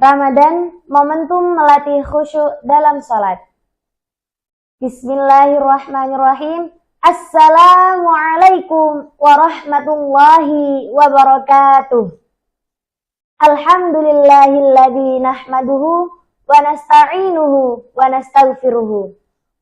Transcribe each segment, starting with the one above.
Ramadan, momentum melatih khusyuk dalam salat. Bismillahirrahmanirrahim. Assalamualaikum warahmatullahi wabarakatuh. Alhamdulillahilladzi nahmaduhu wa nasta'inuhu wa nastaghfiruhu.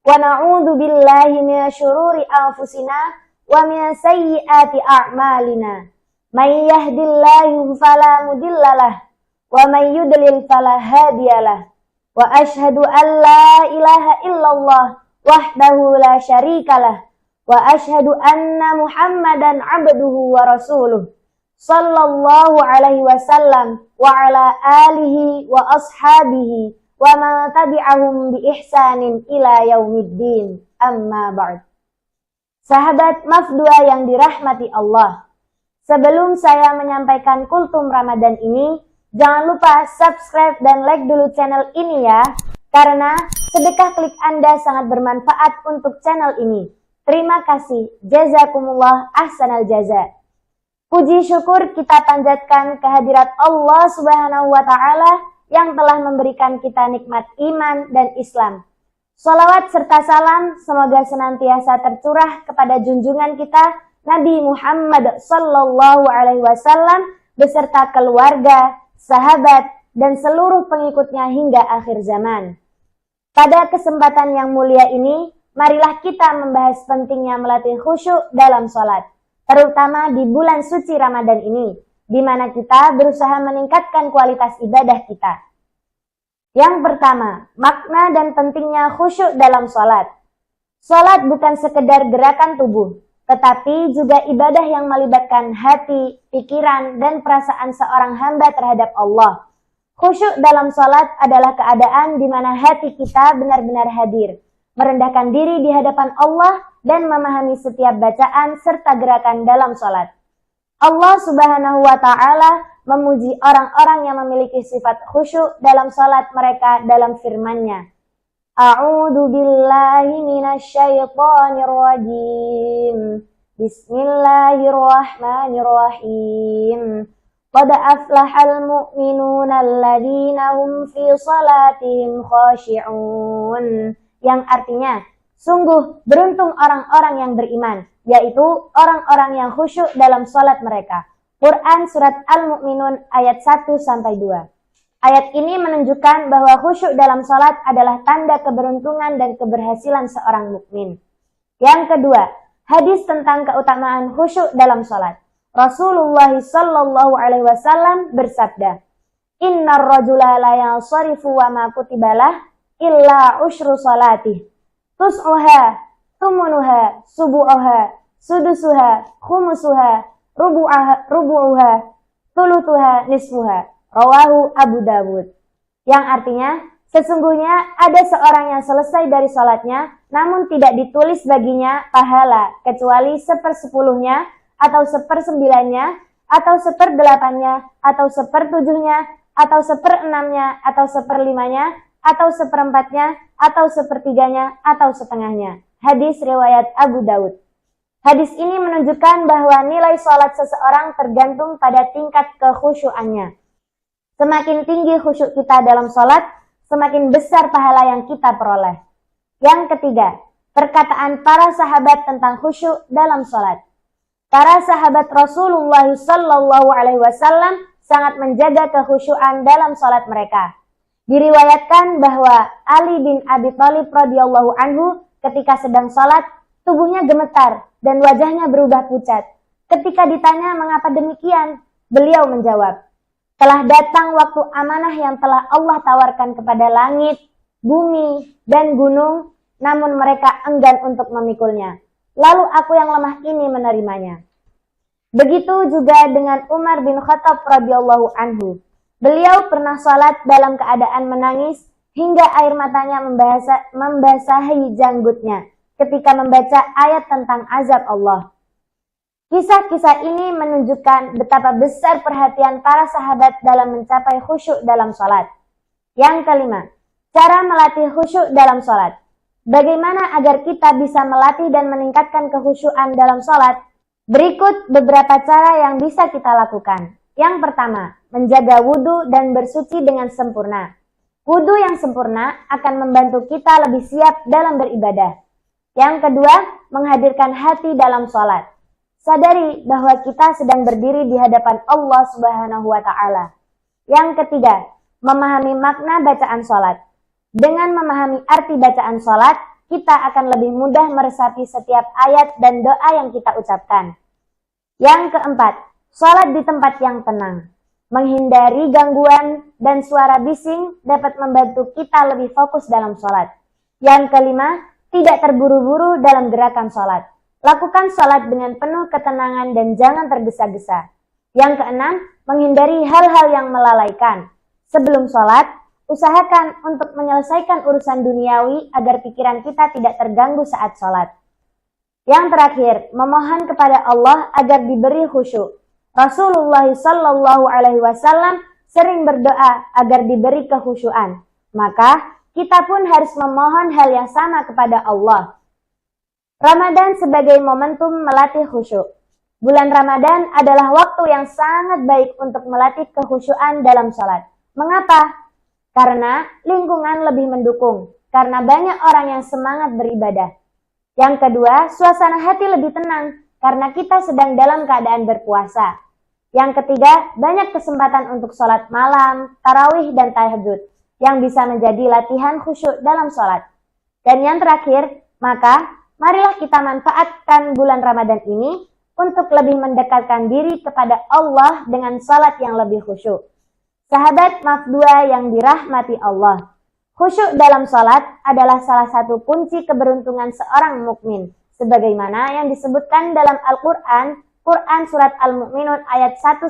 Wa na'udzu billahi minasy syururi anfusina wa min sayyiati a'malina. May yahdihillahu fala mudhillalah wa may yudlil fala hadiyalah. Wa asyhadu an la ilaha illallah wahdahu la syarikalah wa asyhadu anna Muhammadan abduhu wa rasuluh sallallahu alaihi wasallam wa ala alihi wa ashabihi wa man tabi'ahum bi ihsanin ila yaumiddin. Amma ba'd. Sahabat Mafdua yang dirahmati Allah, sebelum saya menyampaikan kultum Ramadan ini, jangan lupa subscribe dan like dulu channel ini ya, karena sedekah klik Anda sangat bermanfaat untuk channel ini. Terima kasih. Jazakumullah ahsanal jaza. Puji syukur kita panjatkan kehadirat Allah Subhanahu wa Ta'ala yang telah memberikan kita nikmat iman dan Islam. Shalawat serta salam semoga senantiasa tercurah kepada junjungan kita Nabi Muhammad sallallahu alaihi wasallam beserta keluarga, sahabat, dan seluruh pengikutnya hingga akhir zaman. Pada kesempatan yang mulia ini, marilah kita membahas pentingnya melatih khusyuk dalam sholat, terutama di bulan suci Ramadan ini, di mana kita berusaha meningkatkan kualitas ibadah kita. Yang pertama, makna dan pentingnya khusyuk dalam sholat. Sholat bukan sekedar gerakan tubuh, tetapi juga ibadah yang melibatkan hati, pikiran, dan perasaan seorang hamba terhadap Allah. Khusyuk dalam sholat adalah keadaan di mana hati kita benar-benar hadir, merendahkan diri di hadapan Allah, dan memahami setiap bacaan serta gerakan dalam sholat. Allah Subhanahu wa Ta'ala memuji orang-orang yang memiliki sifat khusyuk dalam sholat mereka dalam firman-Nya. A'udzu billahi minasyaitonir rajim. Bismillahirrahmanirrahim. Qad aflahal mu'minuna alladzina hum fi shalatihim khashi'un. Yang artinya, sungguh beruntung orang-orang yang beriman, yaitu orang-orang yang khusyuk dalam sholat mereka. Quran Surat Al-Mu'minun ayat 1-2. Ayat ini menunjukkan bahwa khusyuk dalam sholat adalah tanda keberuntungan dan keberhasilan seorang mukmin. Yang kedua, hadis tentang keutamaan khusyuk dalam sholat. Rasulullah sallallahu alaihi wasallam bersabda, "Innar rajula la yansarifu wa ma kutibalah illa usyru sholatih. Tus'uha, tumunuha, subu'uha, sudusuha, khumusuha, rubu'uha, tulutuha, nisfuha." Rawahu Abu Dawud. Yang artinya, sesungguhnya ada seorang yang selesai dari sholatnya, namun tidak ditulis baginya pahala, kecuali 1/10-nya, atau 1/9-nya, atau 1/8-nya, atau 1/7-nya, atau 1/6-nya, atau 1/5-nya, atau 1/4-nya, atau 1/3-nya, atau setengahnya. Hadis riwayat Abu Dawud. Hadis ini menunjukkan bahwa nilai sholat seseorang tergantung pada tingkat kekhusyuannya. Semakin tinggi khusyuk kita dalam sholat, semakin besar pahala yang kita peroleh. Yang ketiga, perkataan para sahabat tentang khusyuk dalam sholat. Para sahabat Rasulullah sallallahu alaihi wasallam sangat menjaga kekhusyuan dalam sholat mereka. Diriwayatkan bahwa Ali bin Abi Thalib radhiyallahu anhu ketika sedang sholat, tubuhnya gemetar dan wajahnya berubah pucat. Ketika ditanya mengapa demikian, beliau menjawab, "Telah datang waktu amanah yang telah Allah tawarkan kepada langit, bumi, dan gunung, namun mereka enggan untuk memikulnya. Lalu aku yang lemah ini menerimanya." Begitu juga dengan Umar bin Khattab radhiyallahu anhu. Beliau pernah sholat dalam keadaan menangis hingga air matanya membasahi janggutnya ketika membaca ayat tentang azab Allah. Kisah-kisah ini menunjukkan betapa besar perhatian para sahabat dalam mencapai khusyuk dalam sholat. Yang kelima, cara melatih khusyuk dalam sholat. Bagaimana agar kita bisa melatih dan meningkatkan kekhusyuan dalam sholat? Berikut beberapa cara yang bisa kita lakukan. Yang pertama, menjaga wudhu dan bersuci dengan sempurna. Wudhu yang sempurna akan membantu kita lebih siap dalam beribadah. Yang kedua, menghadirkan hati dalam sholat. Sadari bahwa kita sedang berdiri di hadapan Allah Subhanahu wa Ta'ala. Yang ketiga, memahami makna bacaan sholat. Dengan memahami arti bacaan sholat, kita akan lebih mudah meresapi setiap ayat dan doa yang kita ucapkan. Yang keempat, sholat di tempat yang tenang. Menghindari gangguan dan suara bising dapat membantu kita lebih fokus dalam sholat. Yang kelima, tidak terburu-buru dalam gerakan sholat. Lakukan sholat dengan penuh ketenangan dan jangan tergesa-gesa. Yang keenam, menghindari hal-hal yang melalaikan. Sebelum sholat, usahakan untuk menyelesaikan urusan duniawi agar pikiran kita tidak terganggu saat sholat. Yang terakhir, memohon kepada Allah agar diberi khusyuk. Rasulullah Sallallahu Alaihi Wasallam sering berdoa agar diberi kekhusyuan. Maka kita pun harus memohon hal yang sama kepada Allah. Ramadan sebagai momentum melatih khusyuk. Bulan Ramadan adalah waktu yang sangat baik untuk melatih kekhusyuan dalam sholat. Mengapa? Karena lingkungan lebih mendukung. Karena banyak orang yang semangat beribadah. Yang kedua, suasana hati lebih tenang. Karena kita sedang dalam keadaan berpuasa. Yang ketiga, banyak kesempatan untuk sholat malam, tarawih, dan tahajud yang bisa menjadi latihan khusyuk dalam sholat. Dan yang terakhir, maka marilah kita manfaatkan bulan Ramadan ini untuk lebih mendekatkan diri kepada Allah dengan sholat yang lebih khusyuk. Sahabat Mafdua yang dirahmati Allah, khusyuk dalam sholat adalah salah satu kunci keberuntungan seorang mukmin. Sebagaimana yang disebutkan dalam Al-Quran, Quran Surat Al-Mu'minun ayat 1-2.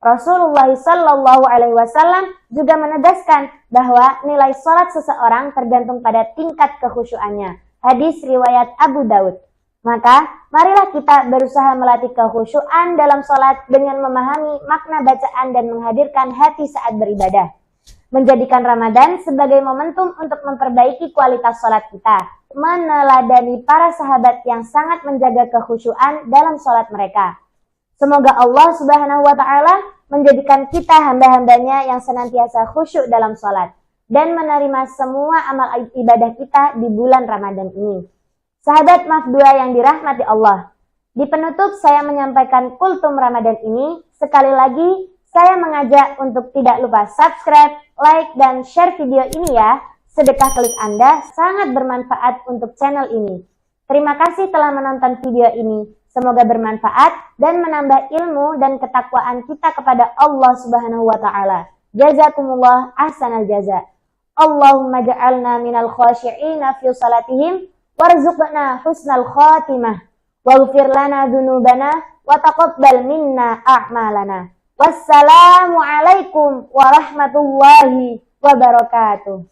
Rasulullah Sallallahu Alaihi Wasallam juga menegaskan bahwa nilai sholat seseorang tergantung pada tingkat kekhusyuannya. Hadis riwayat Abu Daud. Maka, marilah kita berusaha melatih kekhusyuan dalam sholat dengan memahami makna bacaan dan menghadirkan hati saat beribadah. Menjadikan Ramadan sebagai momentum untuk memperbaiki kualitas sholat kita. Meneladani para sahabat yang sangat menjaga kekhusyuan dalam sholat mereka. Semoga Allah Subhanahu wa Ta'ala menjadikan kita hamba-hambanya yang senantiasa khusyuk dalam sholat dan menerima semua amal ibadah kita di bulan Ramadan ini. Sahabat Mafdua yang dirahmati Allah, di penutup saya menyampaikan kultum Ramadan ini. Sekali lagi saya mengajak untuk tidak lupa subscribe, like, dan share video ini ya. Sedekah klik Anda sangat bermanfaat untuk channel ini. Terima kasih telah menonton video ini. Semoga bermanfaat dan menambah ilmu dan ketakwaan kita kepada Allah Subhanahu wa Ta'ala. Jazakumullah ahsanal jaza. Allahumma ja'alna minal khashi'ina fi salatihim warzuqna husnal khatimah waghfir lana dzunubana wa taqabbal minna a'malana. Wassalamu alaikum warahmatullahi wabarakatuh.